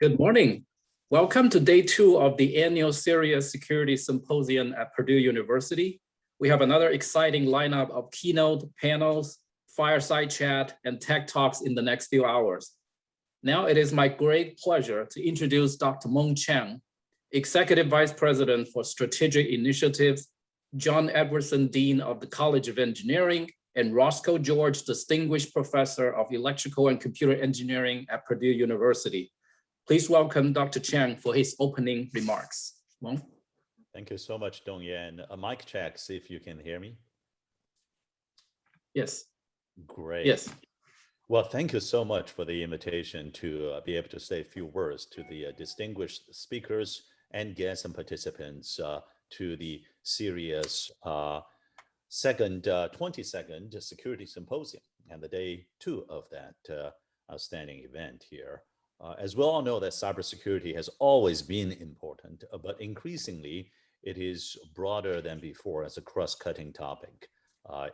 Good morning. Welcome to day 2 of the annual CERIAS Security Symposium at Purdue University. We have another exciting lineup of keynote, panels, fireside chat, and tech talks in the next few hours. Now it is my great pleasure to introduce Dr. Meng Chang, Executive Vice President for Strategic Initiatives, John Edwardson Dean of the College of Engineering, and Roscoe George Distinguished Professor of Electrical and Computer Engineering at Purdue University. Please welcome Dr. Chang for his opening remarks. Meng? Thank you so much, Dongyan. A mic check, see if you can hear me. Yes. Great. Yes. Well, thank you so much for the invitation to be able to say a few words to the distinguished speakers and guests and participants to the CERIAS 22nd Security Symposium and the day 2 of that outstanding event here. As we all know that cybersecurity has always been important, but increasingly it is broader than before as a cross-cutting topic.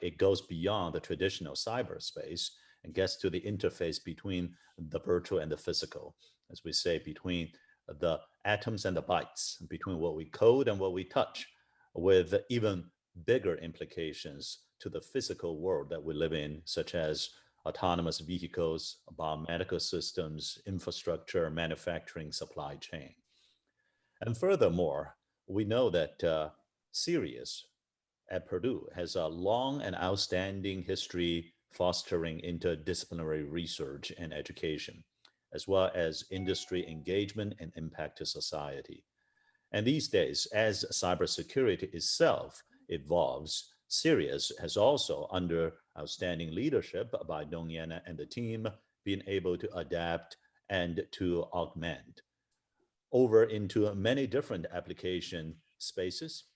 It goes beyond the traditional cyberspace and gets to the interface between the virtual and the physical, as we say, between the atoms and the bytes, between what we code and what we touch, with even bigger implications to the physical world that we live in, such as autonomous vehicles, biomedical systems, infrastructure, manufacturing, supply chain. And furthermore, we know that CERIAS at Purdue has a long and outstanding history fostering interdisciplinary research and education, as well as industry engagement and impact to society. And these days, as cybersecurity itself evolves, CERIAS has also, under outstanding leadership by Dongyan and the team, been able to adapt and to augment over into many different application spaces,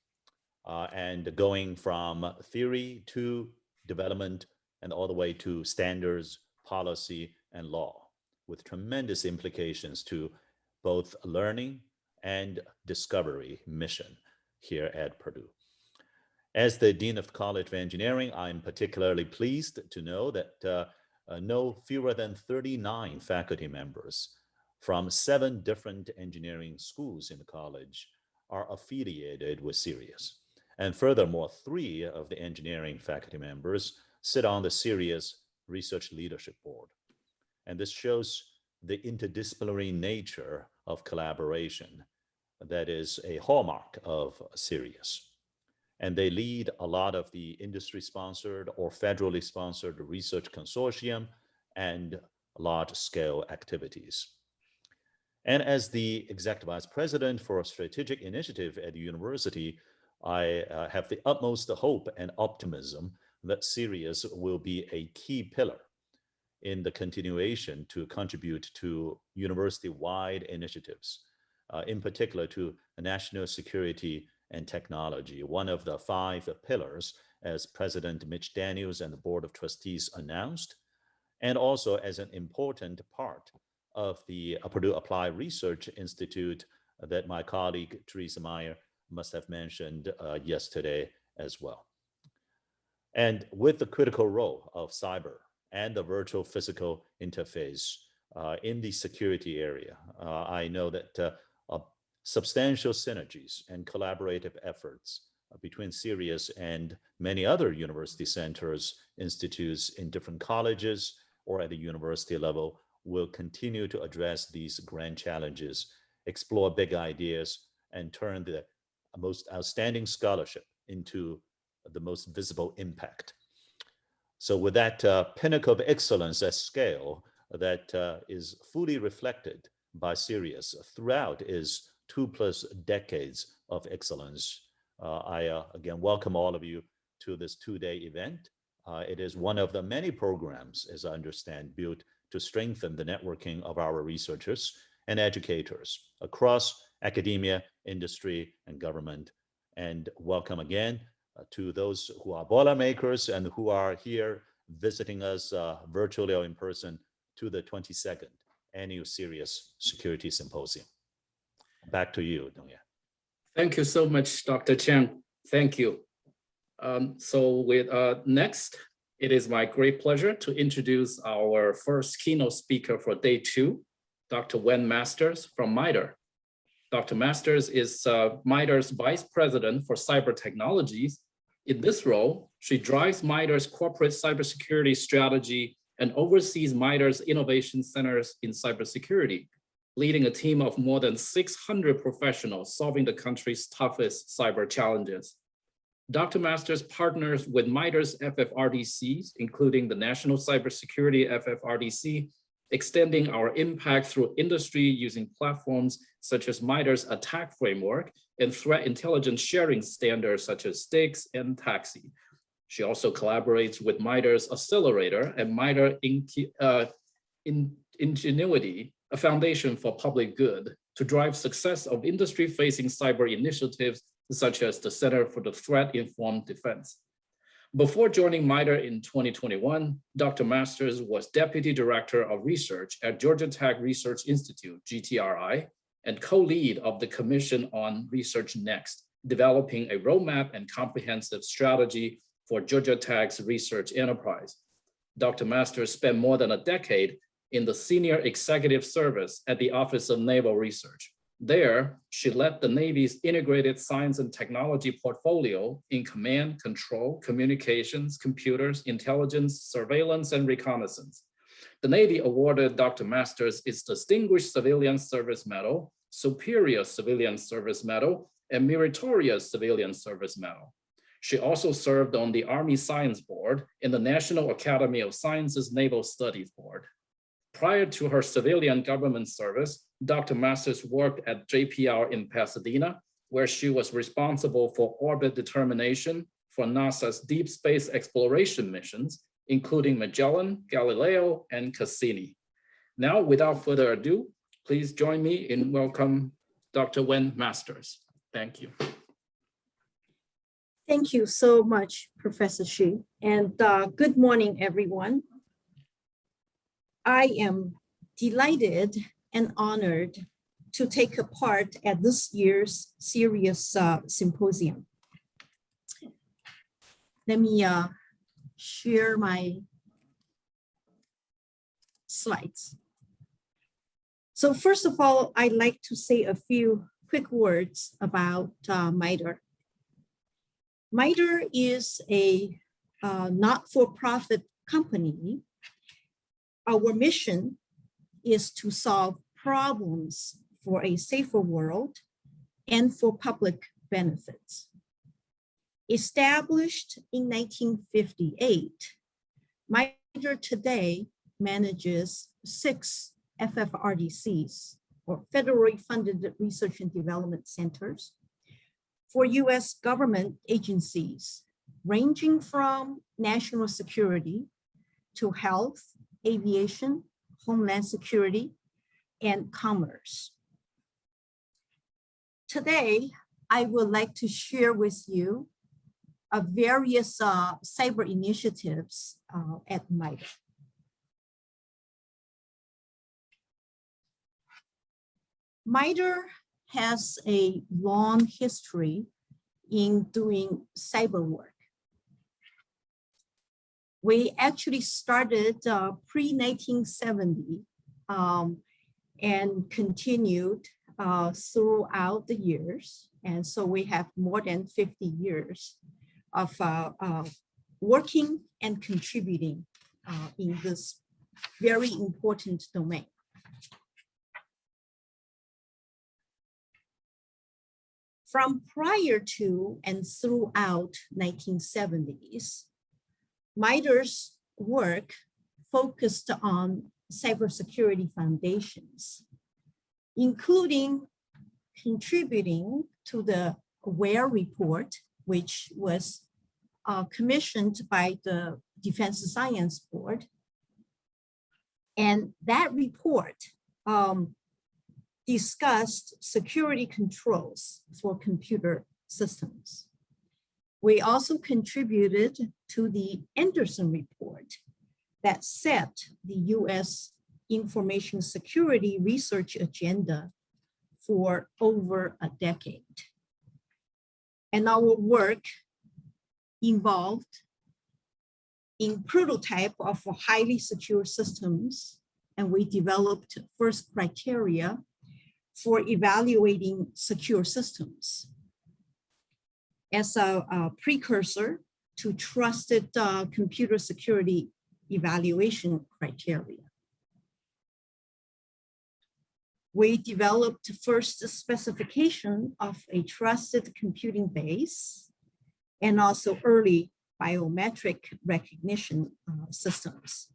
and going from theory to development and all the way to standards, policy, and law, with tremendous implications to both learning and discovery mission here at Purdue. As the Dean of the College of Engineering, I'm particularly pleased to know that no fewer than 39 faculty members from 7 different engineering schools in the college are affiliated with CERIAS. And furthermore, 3 of the engineering faculty members sit on the CERIAS Research Leadership Board. And this shows the interdisciplinary nature of collaboration that is a hallmark of CERIAS. And they lead a lot of the industry-sponsored or federally sponsored research consortium and large-scale activities. And as the Executive Vice President for Strategic Initiative at the university, I have the utmost hope and optimism that CERIAS will be a key pillar in the continuation to contribute to university-wide initiatives, in particular to national security and technology, one of the 5 pillars as President Mitch Daniels and the Board of Trustees announced, and also as an important part of the Purdue Applied Research Institute that my colleague Teresa Meyer must have mentioned yesterday as well. And with the critical role of cyber and the virtual physical interface in the security area, I know that substantial synergies and collaborative efforts between CERIAS and many other university centers, institutes in different colleges or at the university level will continue to address these grand challenges, explore big ideas, and turn the most outstanding scholarship into the most visible impact. So with that pinnacle of excellence at scale that is fully reflected by CERIAS throughout its 2+ decades of excellence, I again welcome all of you to this 2-day event. It is one of the many programs, as I understand, built to strengthen the networking of our researchers and educators across academia, industry, and government. And welcome again to those who are Boilermakers and who are here visiting us virtually or in person to the 22nd Annual CERIAS Security Symposium. Back to you, Dongyan. Thank you so much, Dr. Chang. Thank you. So with next, it is my great pleasure to introduce our first keynote speaker for day 2, Dr. Wen Masters from MITRE. Dr. Masters is MITRE's Vice President for Cyber Technologies. In this role, she drives MITRE's corporate cybersecurity strategy and oversees MITRE's innovation centers in cybersecurity, leading a team of more than 600 professionals solving the country's toughest cyber challenges. Dr. Masters partners with MITRE's FFRDCs, including the National Cybersecurity FFRDC, extending our impact through industry using platforms such as MITRE's attack framework and threat intelligence sharing standards such as STIX and TAXI. She also collaborates with MITRE's accelerator and MITRE Ingenuity, a foundation for public good, to drive success of industry-facing cyber initiatives such as the Center for the Threat-Informed Defense. Before joining MITRE in 2021, Dr. Masters was Deputy Director of Research at Georgia Tech Research Institute, GTRI, and co-lead of the Commission on Research Next, developing a roadmap and comprehensive strategy for Georgia Tech's research enterprise. Dr. Masters spent more than a decade in the Senior Executive Service at the Office of Naval Research. There, she led the Navy's integrated science and technology portfolio in command, control, communications, computers, intelligence, surveillance, and reconnaissance. The Navy awarded Dr. Masters its Distinguished Civilian Service Medal, Superior Civilian Service Medal, and Meritorious Civilian Service Medal. She also served on the Army Science Board and the National Academy of Sciences Naval Studies Board. Prior to her civilian government service, Dr. Masters worked at JPL in Pasadena, where she was responsible for orbit determination for NASA's deep space exploration missions, including Magellan, Galileo, and Cassini. Now, without further ado, please join me in welcome Dr. Wen Masters. Thank you. Thank you so much, Professor Xu, and good morning, everyone. I am delighted and honored to take a part at this year's CERIAS Symposium. Let me share my slides. So first of all, I'd like to say a few quick words about MITRE. MITRE is a not-for-profit company. Our mission is to solve problems for a safer world and for public benefits. Established in 1958, MITRE today manages 6 FFRDCs, or federally funded research and development centers, for US government agencies, ranging from national security to health, aviation, homeland security, and commerce. Today, I would like to share with you various cyber initiatives at MITRE. MITRE has a long history in doing cyber work. We actually started pre-1970 and continued throughout the years. And so we have more than 50 years of working and contributing in this very important domain. From prior to and throughout 1970s, MITRE's work focused on cybersecurity foundations, including contributing to the AWARE report, which was commissioned by the Defense Science Board. And that report discussed security controls for computer systems. We also contributed to the Anderson report that set the US information security research agenda for over a decade. And our work involved in prototype of highly secure systems and we developed first criteria for evaluating secure systems as a precursor to trusted computer security evaluation criteria. We developed first specification of a trusted computing base and also early biometric recognition systems.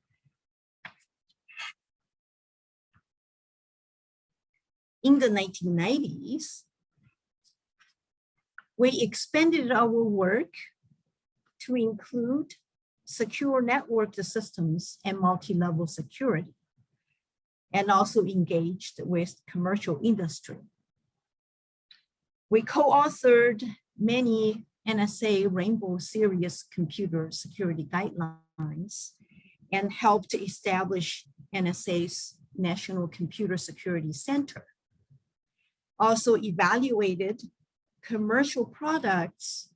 In the 1990s, we expanded our work to include secure networked systems and multi-level security, and also engaged with commercial industry. We co-authored many NSA Rainbow Series computer security guidelines and helped establish NSA's National Computer Security Center. Also evaluated commercial products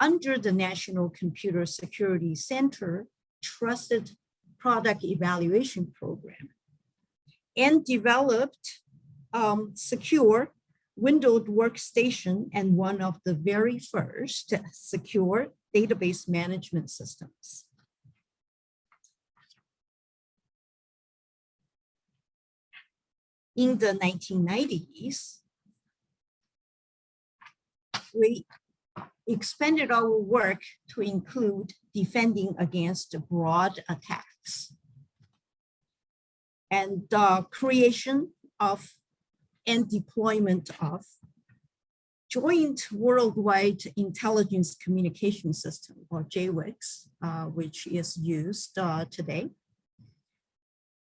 under the National Computer Security Center Trusted Product Evaluation Program, and developed secure windowed workstation and one of the very first secure database management systems. In the 1990s, we expanded our work to include defending against broad attacks and creation of and deployment of Joint Worldwide Intelligence Communication System, or JWICS, which is used today,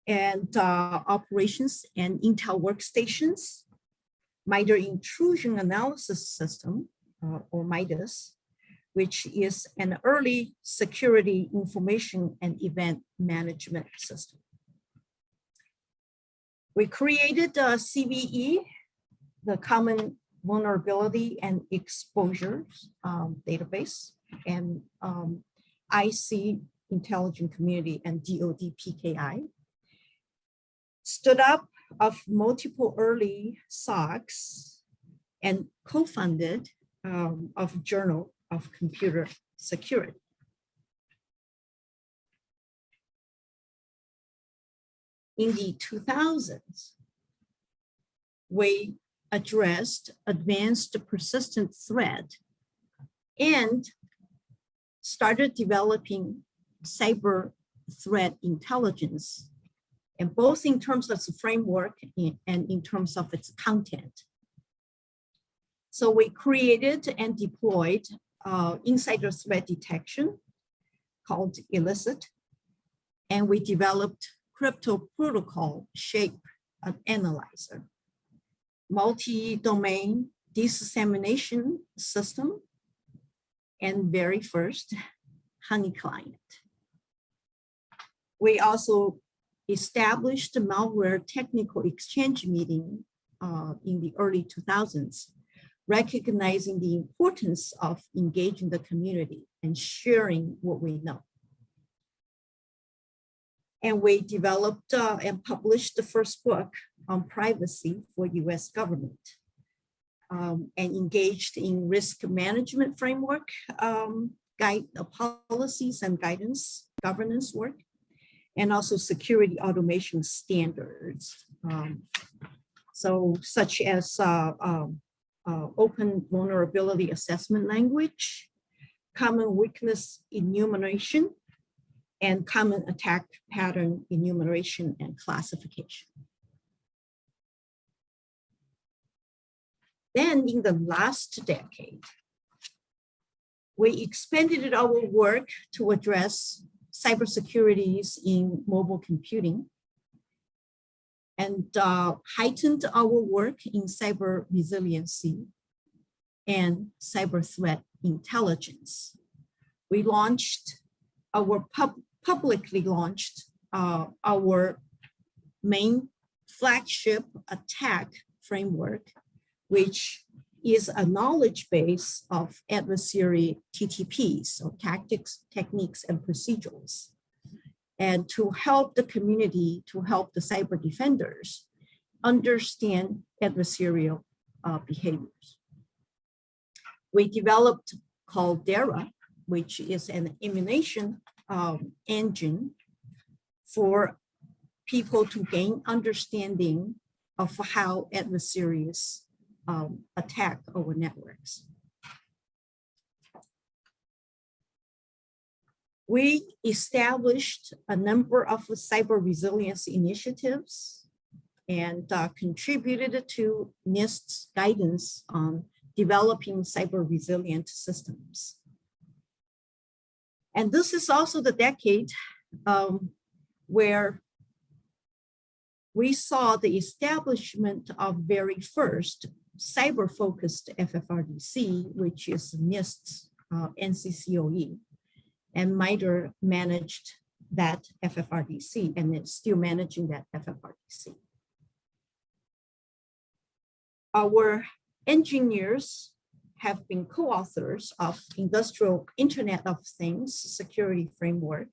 and operations and Intel workstations, MITRE Intrusion Analysis System, or MITREs, which is an early security information and event management system. We created the CVE, the Common Vulnerability and Exposures database, and IC, Intelligent Community, and DoD PKI. Stood up of multiple early SOCs and co-funded of Journal of Computer Security. In the 2000s, we addressed advanced persistent threat and started developing cyber threat intelligence, and both in terms of the framework and in terms of its content. So we created and deployed insider threat detection called Illicit, and we developed crypto protocol shape analyzer, multi-domain dissemination system, and very first Honey client. We also established the malware technical exchange meeting in the early 2000s, recognizing the importance of engaging the community and sharing what we know. And we developed and published the first book on privacy for US government, and engaged in risk management framework, policies and guidance, governance work, and also security automation standards. So such as open vulnerability assessment language, common weakness enumeration, and common attack pattern enumeration and classification. Then in the last decade, we expanded our work to address cybersecurities in mobile computing, and heightened our work in cyber resiliency and cyber threat intelligence. We launched our publicly launched our main flagship attack framework, which is a knowledge base of adversary TTPs, so tactics, techniques, and procedures. and to help the community, to help the cyber defenders understand adversarial behaviors. We developed Caldera, which is an emulation engine for people to gain understanding of how adversaries attack our networks. We established a number of cyber resilience initiatives and contributed to NIST's guidance on developing cyber resilient systems. And this is also the decade where we saw the establishment of very first cyber-focused FFRDC, which is NIST's NCCOE. And MITRE managed that FFRDC, and it's still managing that FFRDC. Our engineers have been co-authors of Industrial Internet of Things Security Framework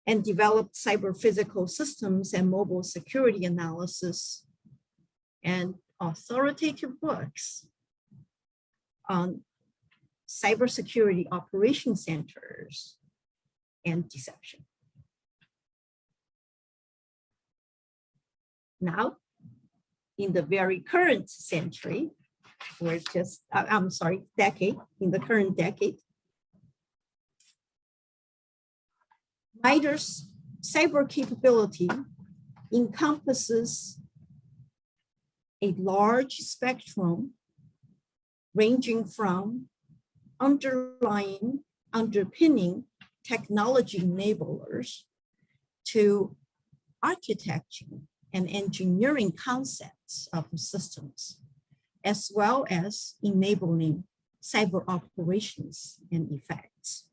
and developed cyber physical systems and mobile security analysis and authoritative books on cybersecurity operation centers and deception. Now, in the very current century, we're just, I'm sorry, decade, in the current decade, MITRE's cyber capability encompasses a large spectrum ranging from underpinning technology enablers to architecture and engineering concepts of systems, as well as enabling cyber operations and effects.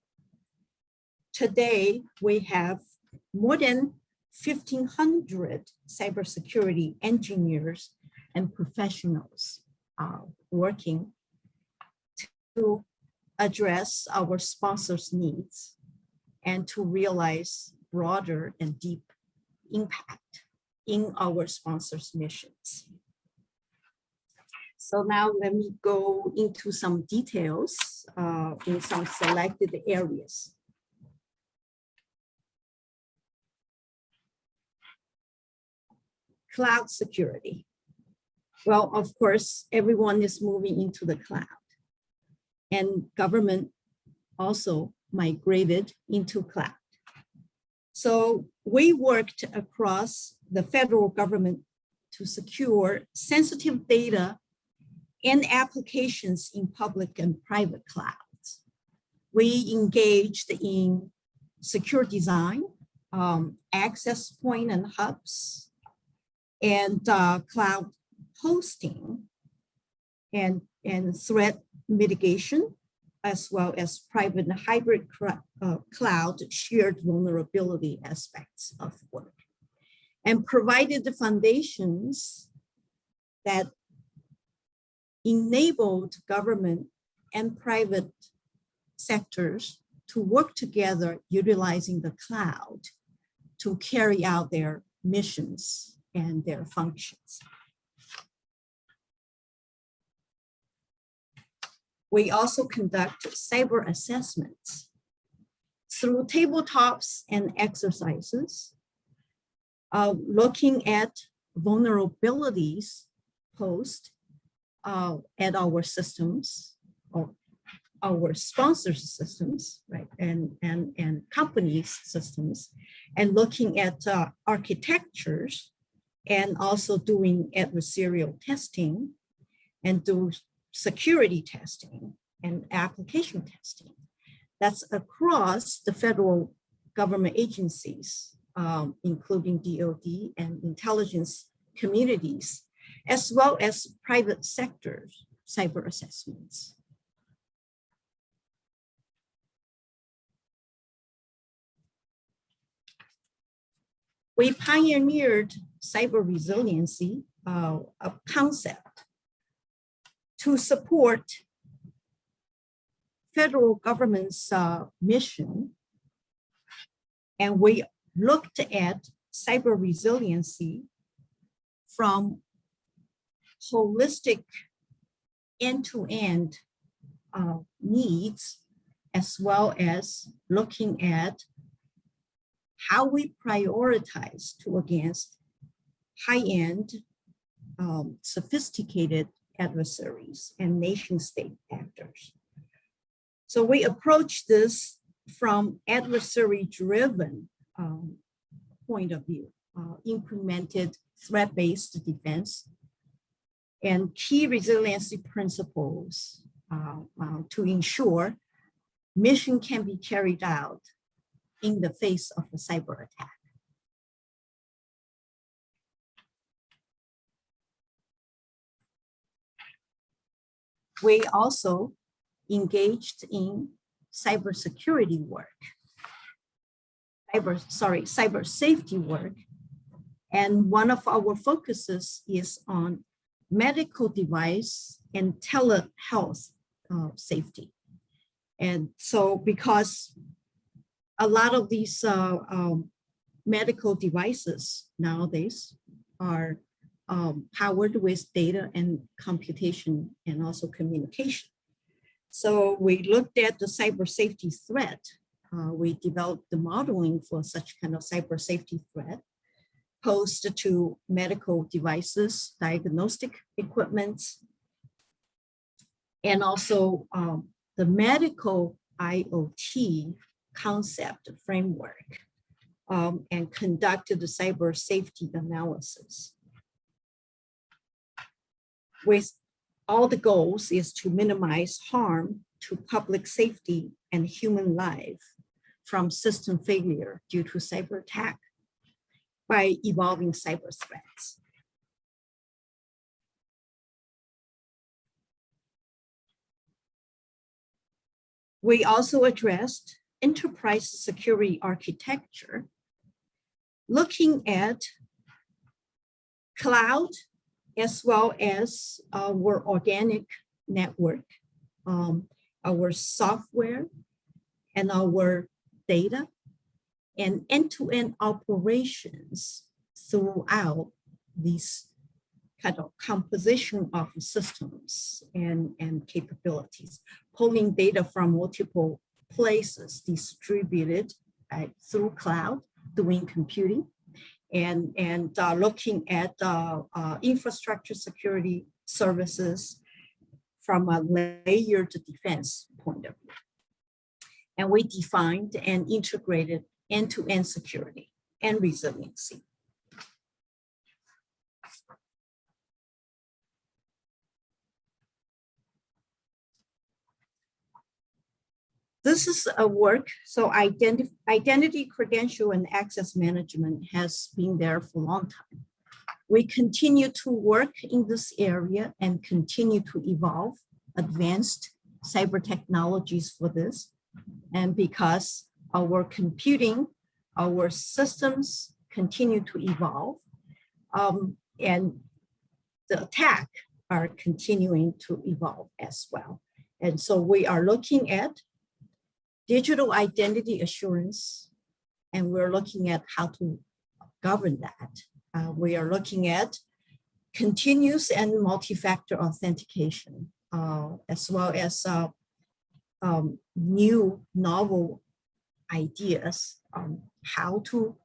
Today, we have more than 1,500 cybersecurity engineers and professionals working to address our sponsors' needs and to realize broader and deep impact in our sponsors' missions. So now let me go into some details in some selected areas. Cloud security. Well, of course, everyone is moving into the cloud, and government also migrated into cloud. So we worked across the federal government to secure sensitive data and applications in public and private clouds. We engaged in secure design, access point and hubs, and cloud hosting and threat mitigation, as well as private and hybrid cloud shared vulnerability aspects of work, and provided the foundations that enabled government and private sectors to work together utilizing the cloud to carry out their missions and their functions. We also conduct cyber assessments through tabletops and exercises, looking at vulnerabilities posed at our systems, or our sponsors' systems, right, and companies' systems, and looking at architectures, and also doing adversarial testing, and do security testing and application testing. That's across the federal government agencies, including DoD and intelligence communities, as well as private sectors cyber assessments. We pioneered cyber resiliency, a concept to support federal government's mission And we looked at cyber resiliency from holistic end-to-end needs, as well as looking at how we prioritize to against high-end, sophisticated adversaries and nation-state actors. So we approach this from adversary-driven point of view, implemented threat-based defense and key resiliency principles to ensure mission can be carried out in the face of a cyber attack. We also engaged in cybersecurity work, cyber safety work. And one of our focuses is on medical device and telehealth safety. And so because a lot of these medical devices nowadays are powered with data and computation and also communication. So we looked at the cyber safety threat. We developed the modeling for such kind of cyber safety threat posed to medical devices, diagnostic equipment, and also the medical IoT concept framework, and conducted the cyber safety analysis. With all the goals is to minimize harm to public safety and human life from system failure due to cyber attack by evolving cyber threats. We also addressed enterprise security architecture, looking at cloud as well as our organic network, our software and our data and end-to-end operations throughout these kind of composition of systems and capabilities, pulling data from multiple places distributed through cloud, doing computing, and looking at infrastructure security services from a layered defense point of view. And we defined and integrated end-to-end security and resiliency. This is a work, so identity, credential, and access management has been there for a long time. We continue to work in this area and continue to evolve advanced cyber technologies for this. And because our computing, our systems continue to evolve, and the attack are continuing to evolve as well. And so we are looking at digital identity assurance, and we're looking at how to govern that. We are looking at continuous and multi-factor authentication, as well as new novel ideas on how to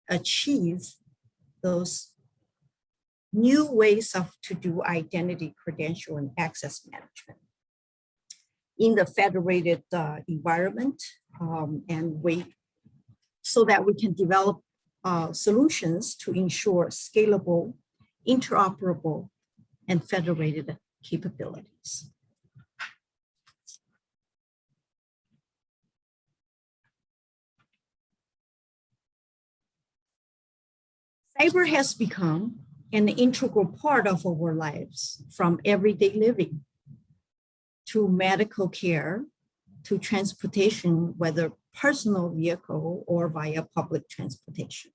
achieve those new ways to do identity, credential, and access management in the federated environment, and so that we can develop solutions to ensure scalable, interoperable, and federated capabilities. Cyber has become an integral part of our lives, from everyday living to medical care, to transportation, whether personal vehicle or via public transportation,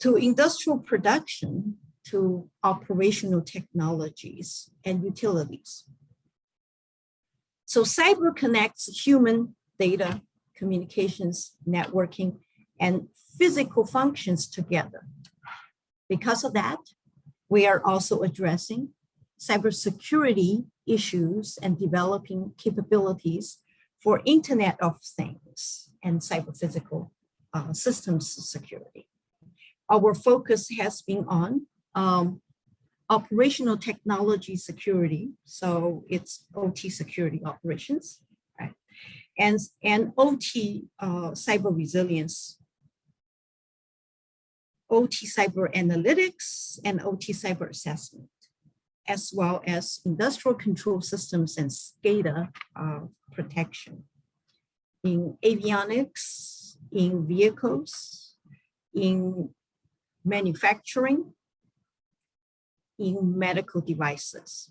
to industrial production, to operational technologies and utilities. So cyber connects human data, communications, networking, and physical functions together. Because of that, we are also addressing cybersecurity issues and developing capabilities for Internet of Things and cyber-physical systems security. Our focus has been on operational technology security, so it's OT security operations, right? And OT cyber resilience, OT cyber analytics, and OT cyber assessment, as well as industrial control systems and SCADA protection in avionics, in vehicles, in manufacturing, in medical devices.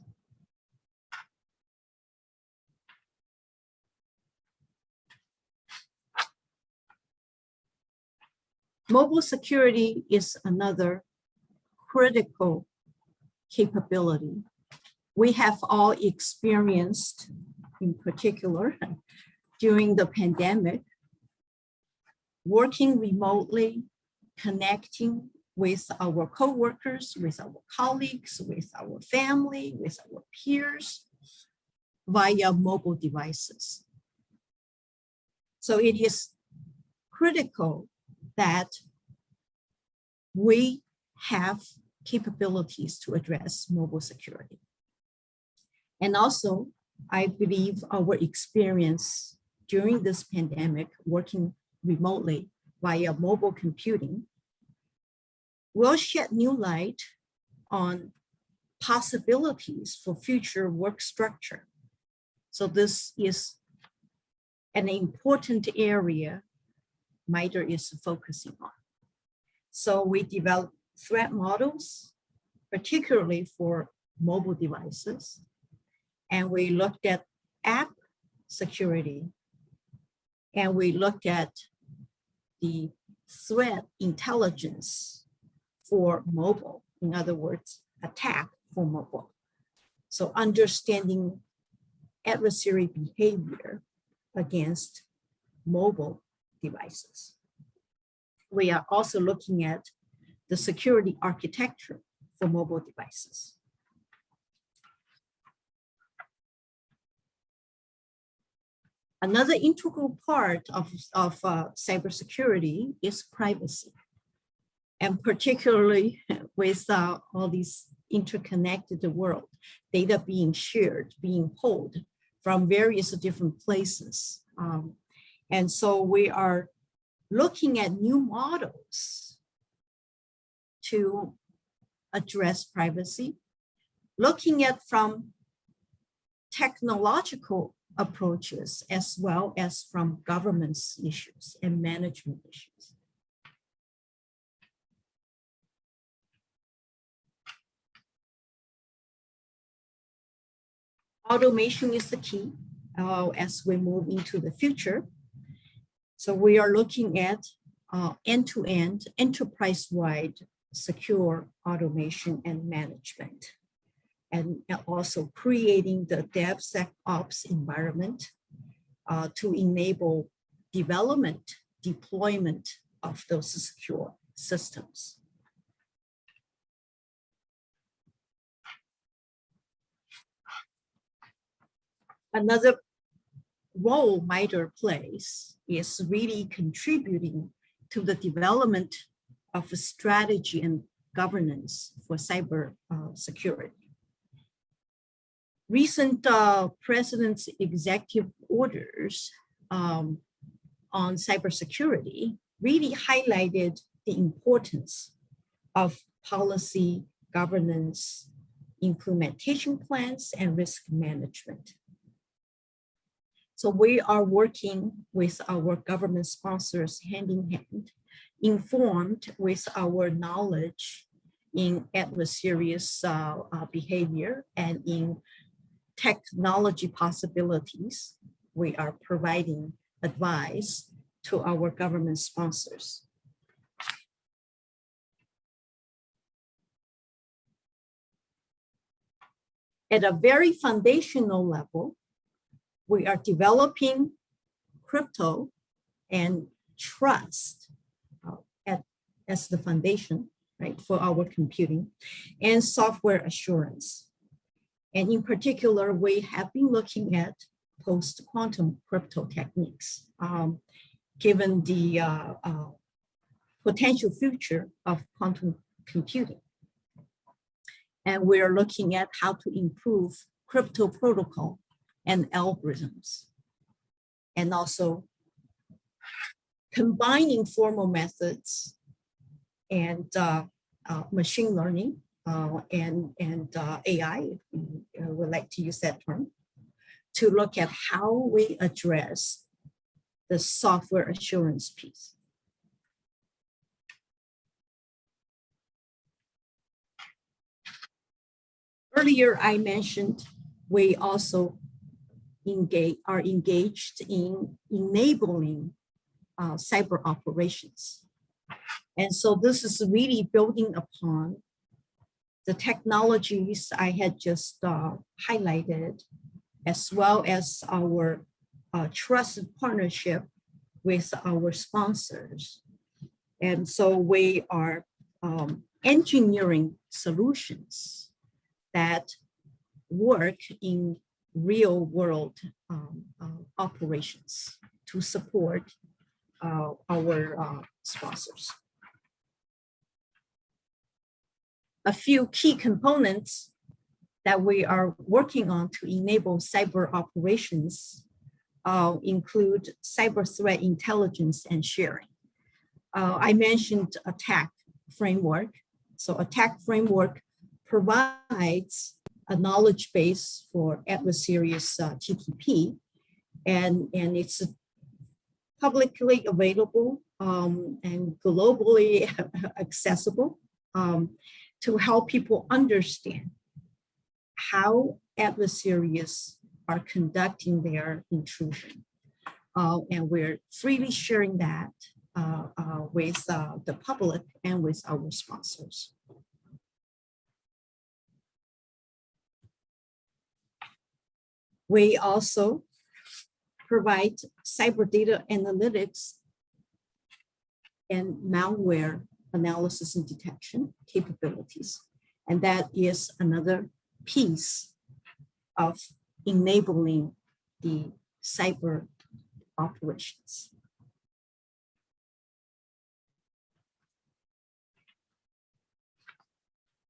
Mobile security is another critical capability we have all experienced, in particular during the pandemic, working remotely, connecting with our coworkers, with our colleagues, with our family, with our peers via mobile devices. So it is critical that we have capabilities to address mobile security. And also, I believe our experience during this pandemic working remotely via mobile computing will shed new light on possibilities for future work structure. So this is an important area MITRE is focusing on. So we developed threat models, particularly for mobile devices, and we looked at app security, and we looked at the threat intelligence for mobile, in other words, attack for mobile. So understanding adversary behavior against mobile devices. We are also looking at the security architecture for mobile devices. Another integral part of cybersecurity is privacy. And particularly with all these interconnected world, data being shared, being pulled from various different places. And so we are looking at new models to address privacy, looking at from technological approaches as well as from governance issues and management issues. Automation is the key as we move into the future. So we are looking at end-to-end, enterprise-wide secure automation and management, and also creating the DevSecOps environment to enable development, deployment of those secure systems. Another role MITRE plays is really contributing to the development of a strategy and governance for cyber security. Recent President's executive orders on cybersecurity really highlighted the importance of policy, governance, implementation plans, and risk management. So we are working with our government sponsors hand in hand, informed with our knowledge in adversarious behavior and in technology possibilities. We are providing advice to our government sponsors. At a very foundational level, we are developing crypto and trust as the foundation, right, for our computing, and software assurance. And in particular, we have been looking at post-quantum crypto techniques, given the potential future of quantum computing. And we're looking at how to improve crypto protocol and algorithms, and also combining formal methods and machine learning and AI, if we would like to use that term, to look at how we address the software assurance piece. Earlier, I mentioned we also are engaged in enabling cyber operations. And so this is really building upon the technologies I had just highlighted, as well as our trusted partnership with our sponsors. And so we are engineering solutions that work in real world operations to support our sponsors. A few key components that we are working on to enable cyber operations include cyber threat intelligence and sharing. I mentioned attack framework. So attack framework provides a knowledge base for adversaries TTP, and it's publicly available and globally accessible to help people understand how adversaries are conducting their intrusion. And we're freely sharing that with the public and with our sponsors. We also provide cyber data analytics and malware analysis and detection capabilities. And that is another piece of enabling the cyber operations.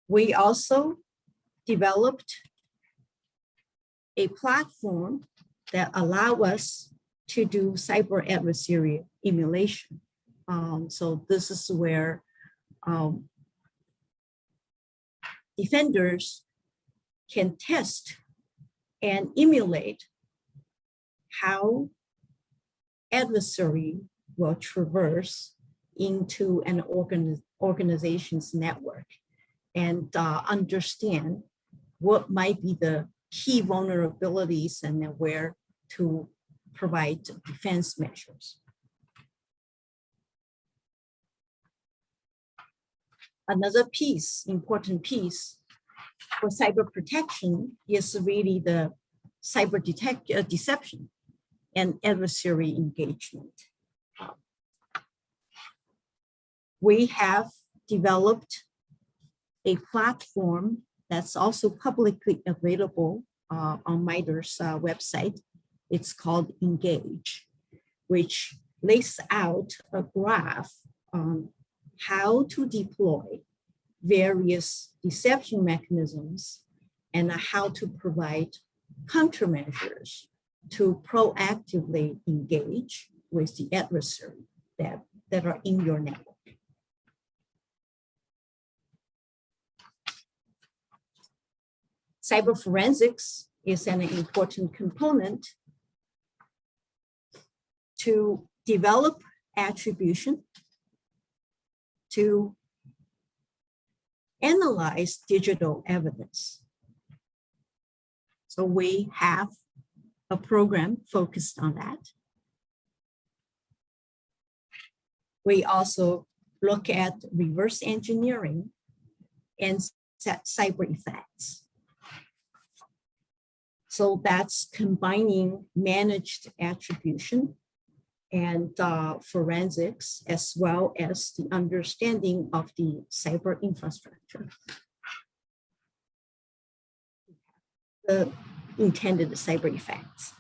We also developed a platform that allow us to do cyber adversary emulation. So this is where defenders can test and emulate how adversary will traverse into an organization's network and understand what might be the key vulnerabilities and where to provide defense measures. Another piece, important piece for cyber protection is really the cyber deception and adversary engagement. We have developed a platform that's also publicly available on MITRE's website. It's called Engage, which lays out a graph on how to deploy various deception mechanisms and how to provide countermeasures to proactively engage with the adversary that are in your network. Cyber forensics is an important component to develop attribution, to analyze digital evidence. So we have a program focused on that. We also look at reverse engineering and cyber effects. So that's combining managed attribution and forensics, as well as the understanding of the cyber infrastructure. The intended cyber effects.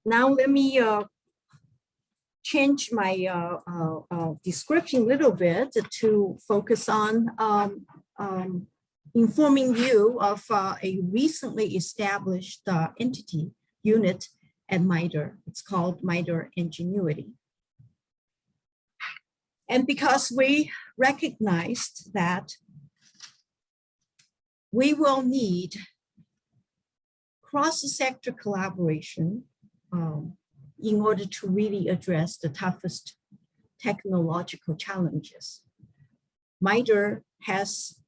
Now let me change my description a little bit to focus on informing you of a recently established entity unit at MITRE. It's called MITRE Ingenuity. And because we recognized that we will need cross-sector collaboration in order to really address the toughest technological challenges. MITRE has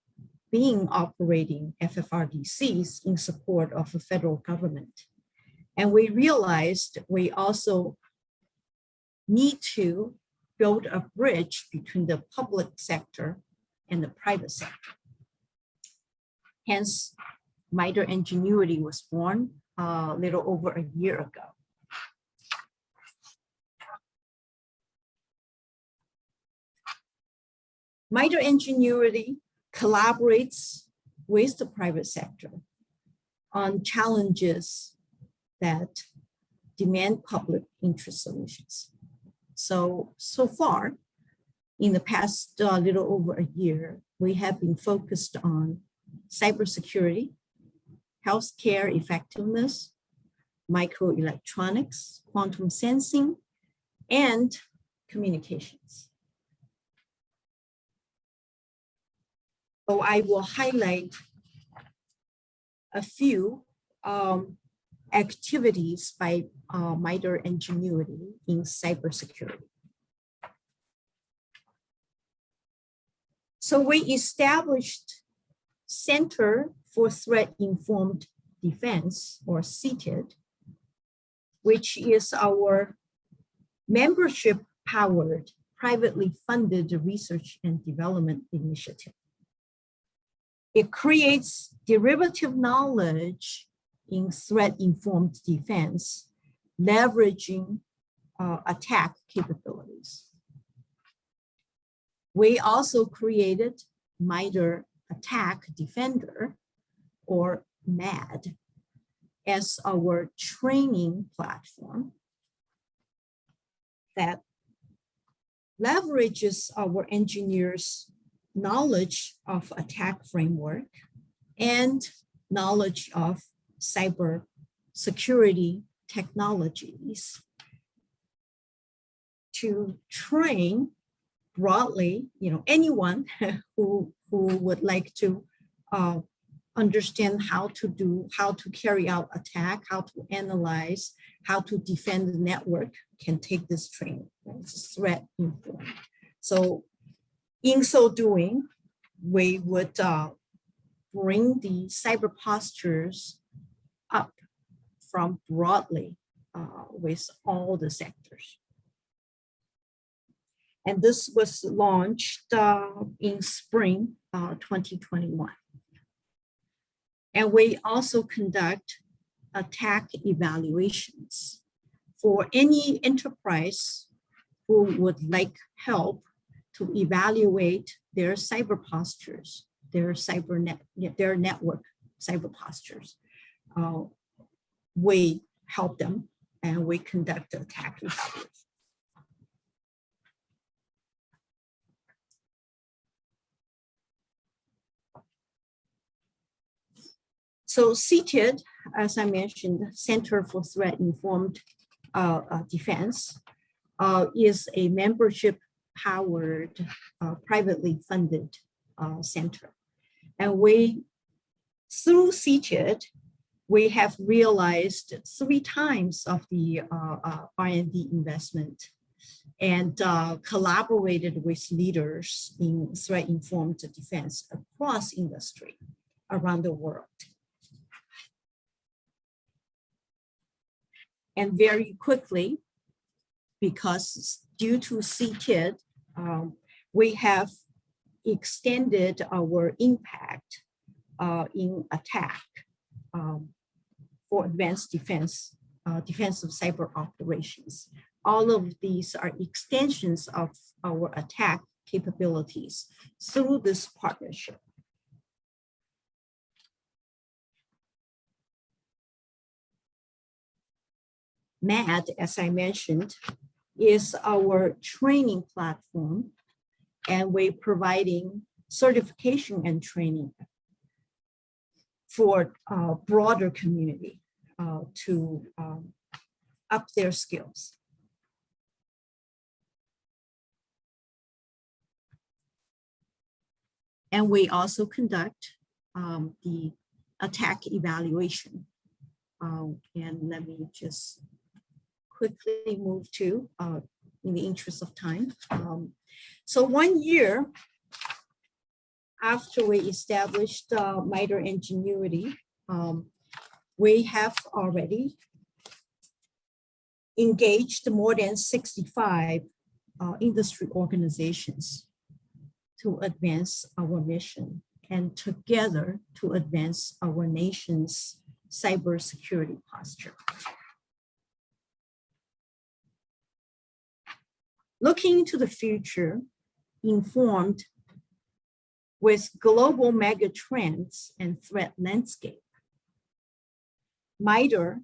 been operating FFRDCs in support of the federal government. And we realized we also need to build a bridge between the public sector and the private sector. Hence, MITRE Ingenuity was born a little over a year ago. MITRE Ingenuity collaborates with the private sector on challenges that demand public interest solutions. So far, in the past little over a year, we have been focused on cybersecurity, healthcare effectiveness, microelectronics, quantum sensing, and communications. So I will highlight a few activities by MITRE Ingenuity in cybersecurity. So we established Center for Threat-Informed Defense, or CTID, which is our membership-powered, privately funded research and development initiative. It creates derivative knowledge in threat-informed defense, leveraging attack capabilities. We also created MITRE Attack Defender, or MAD, as our training platform that leverages our engineers' knowledge of attack framework and knowledge of cyber security technologies to train broadly, anyone who would like to understand how to carry out attack, how to analyze, how to defend the network can take this training. It's threat informed. So in so doing, we would bring the cyber postures up from broadly with all the sectors. And this was launched in spring 2021. And we also conduct attack evaluations for any enterprise who would like help to evaluate their cyber postures, their network cyber postures. We help them and we conduct attack evaluation. So CTID, as I mentioned, Center for Threat-Informed Defense, is a membership-powered, privately funded center. And through CTID, we have realized 3 times of the R&D investment and collaborated with leaders in threat-informed defense across industry around the world. And very quickly, because due to CTID, we have extended our impact in attack for advanced defensive cyber operations. All of these are extensions of our attack capabilities through this partnership. MAD, as I mentioned, is our training platform, and we're providing certification and training for a broader community to up their skills. And we also conduct the attack evaluation. And let me just quickly move to, in the interest of time. So 1 year after we established MITRE Ingenuity, we have already engaged more than 65 industry organizations to advance our mission and together to advance our nation's cybersecurity posture. Looking into the future, informed with global mega trends and threat landscape, MITRE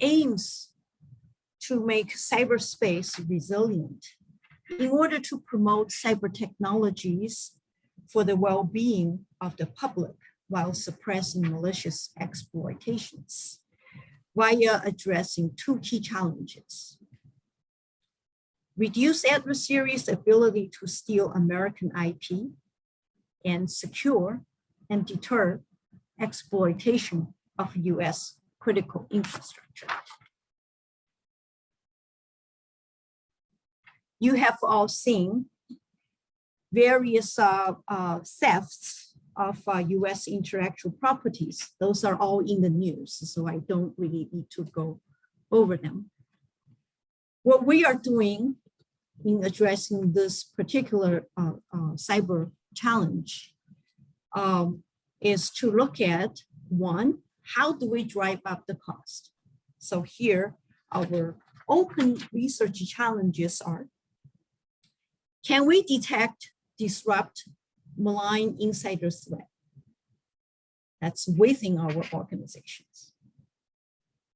aims to make cyberspace resilient in order to promote cyber technologies for the well-being of the public while suppressing malicious exploitations, via addressing two key challenges: reduce adversaries' ability to steal American IP, and secure and deter exploitation of US critical infrastructure. You have all seen various thefts of US intellectual properties. Those are all in the news, so I don't really need to go over them. What we are doing in addressing this particular cyber challenge is to look at, one, how do we drive up the cost? So here, our open research challenges are: can we detect, disrupt, malign insider threat? That's within our organizations.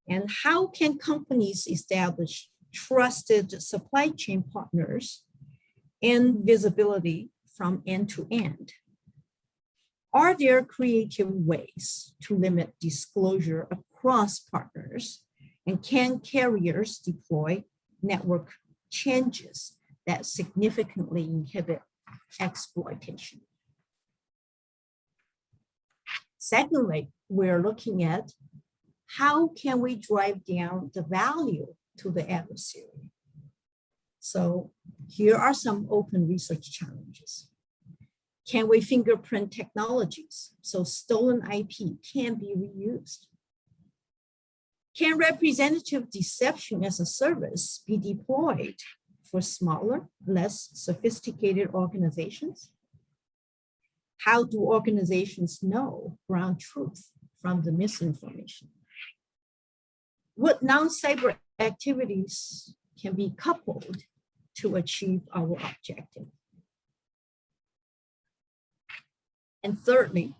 And how can companies establish trusted supply chain partners and visibility from end to end? Are there creative ways to limit disclosure across partners? And can carriers deploy network changes that significantly inhibit exploitation? Secondly, we're looking at how can we drive down the value to the adversary? So here are some open research challenges. Can we fingerprint technologies so stolen IP can be reused? Can representative deception as a service be deployed for smaller, less sophisticated organizations? How do organizations know ground truth from the misinformation? What non-cyber activities can be coupled to achieve our objective? And thirdly,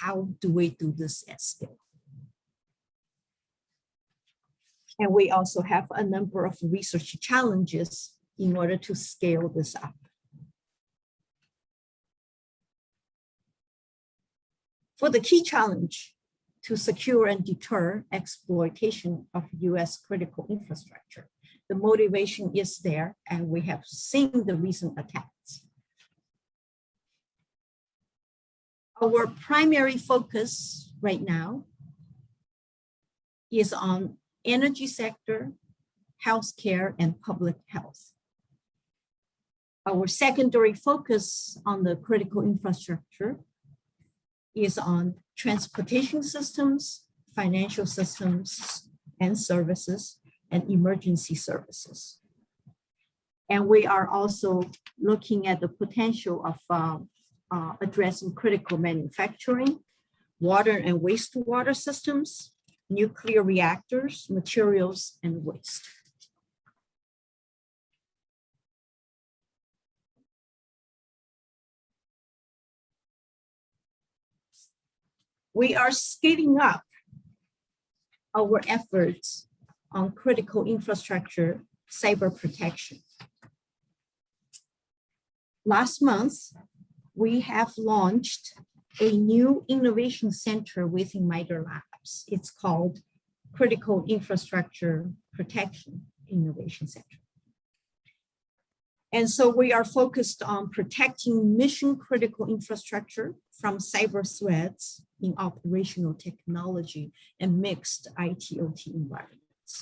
how do we do this at scale? And we also have a number of research challenges in order to scale this up. For the key challenge to secure and deter exploitation of US critical infrastructure, the motivation is there, and we have seen the recent attacks. Our primary focus right now is on energy sector, healthcare, and public health. Our secondary focus on the critical infrastructure is on transportation systems, financial systems and services, and emergency services. And we are also looking at the potential of addressing critical manufacturing, water and wastewater systems, nuclear reactors, materials, and waste. We are scaling up our efforts on critical infrastructure cyber protection. Last month, we have launched a new innovation center within MITRE Labs. It's called Critical Infrastructure Protection Innovation Center. And so we are focused on protecting mission critical infrastructure from cyber threats in operational technology and mixed IT/OT environments.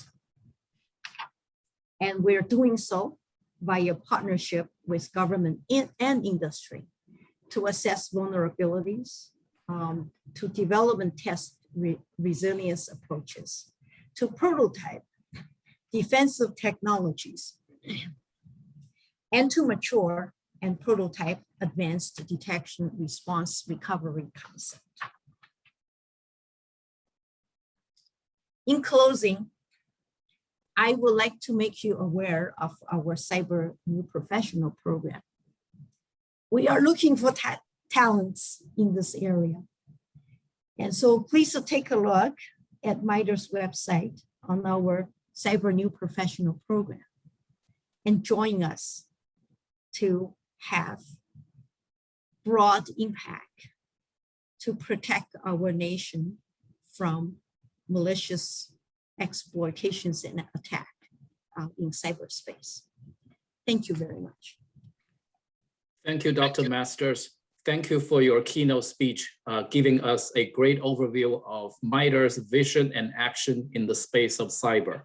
And we're doing so via partnership with government and industry to assess vulnerabilities, to develop and test resilience approaches, to prototype defensive technologies, and to mature and prototype advanced detection, response, recovery concept. In closing, I would like to make you aware of our Cyber New Professional Program. We are looking for talents in this area. And so please take a look at MITRE's website on our Cyber New Professional Program and join us to have broad impact to protect our nation from malicious exploitations and attack in cyberspace. Thank you very much. Thank you, Dr. Masters. Thank you for your keynote speech, giving us a great overview of MITRE's vision and action in the space of cyber.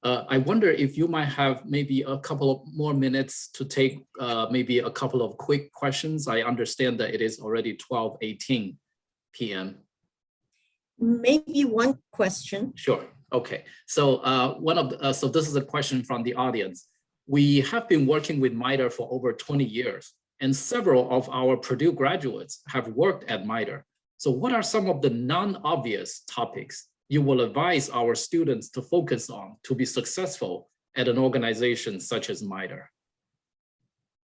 I wonder if you might have maybe a couple of more minutes to take maybe a couple of quick questions. I understand that it is already 12:18 p.m. Maybe one question. Sure. Okay. So so this is a question from the audience. We have been working with MITRE for over 20 years, and several of our Purdue graduates have worked at MITRE. So what are some of the non-obvious topics you will advise our students to focus on to be successful at an organization such as MITRE?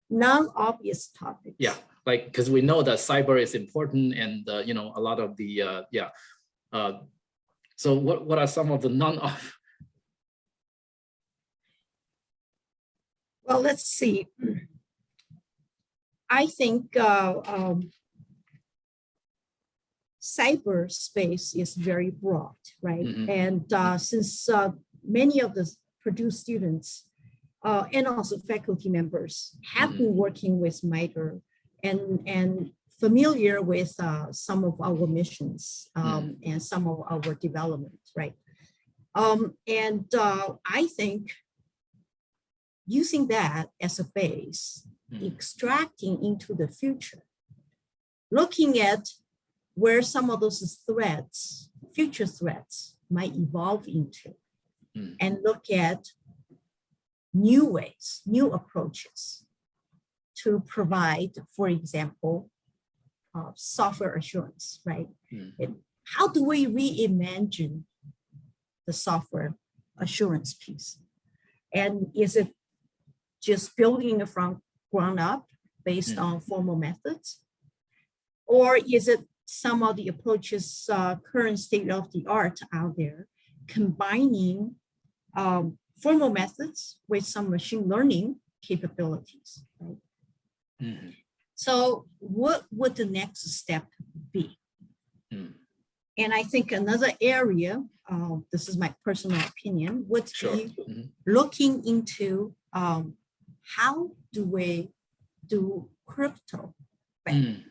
Non-obvious topics. Yeah, like, because we know that cyber is important and, you know, a lot of the, so what are some of the non-obvious? Well, let's see. I think cyberspace is very broad, right? Mm-hmm. And since many of the Purdue students and also faculty members have been working with MITRE and familiar with some of our missions and some of our development, right? I think using that as a base, extracting into the future, looking at where some of those threats, future threats might evolve into, and look at new ways, new approaches to provide, for example, software assurance, right? How do we reimagine the software assurance piece? And is it just building it from ground up based on formal methods? Or is it some of the approaches, current state of the art out there, combining formal methods with some machine learning capabilities, right? So what would the next step be? And I think another area, this is my personal opinion, would be looking into how do we do crypto, right?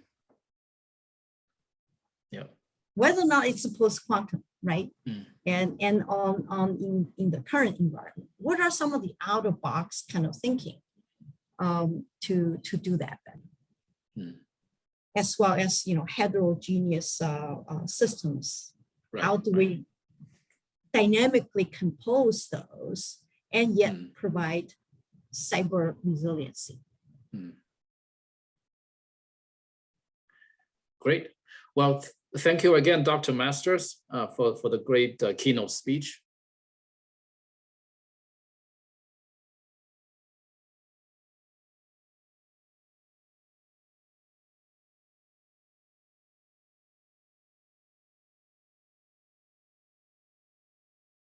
Whether or not it's post-quantum, right? And in the current environment, what are some of the out-of-box kind of thinking to do that then? As well as, you know, heterogeneous systems. Right. How do we dynamically compose those and yet provide cyber resiliency? Great. Well, Thank you again, Dr. Masters, for the great keynote speech.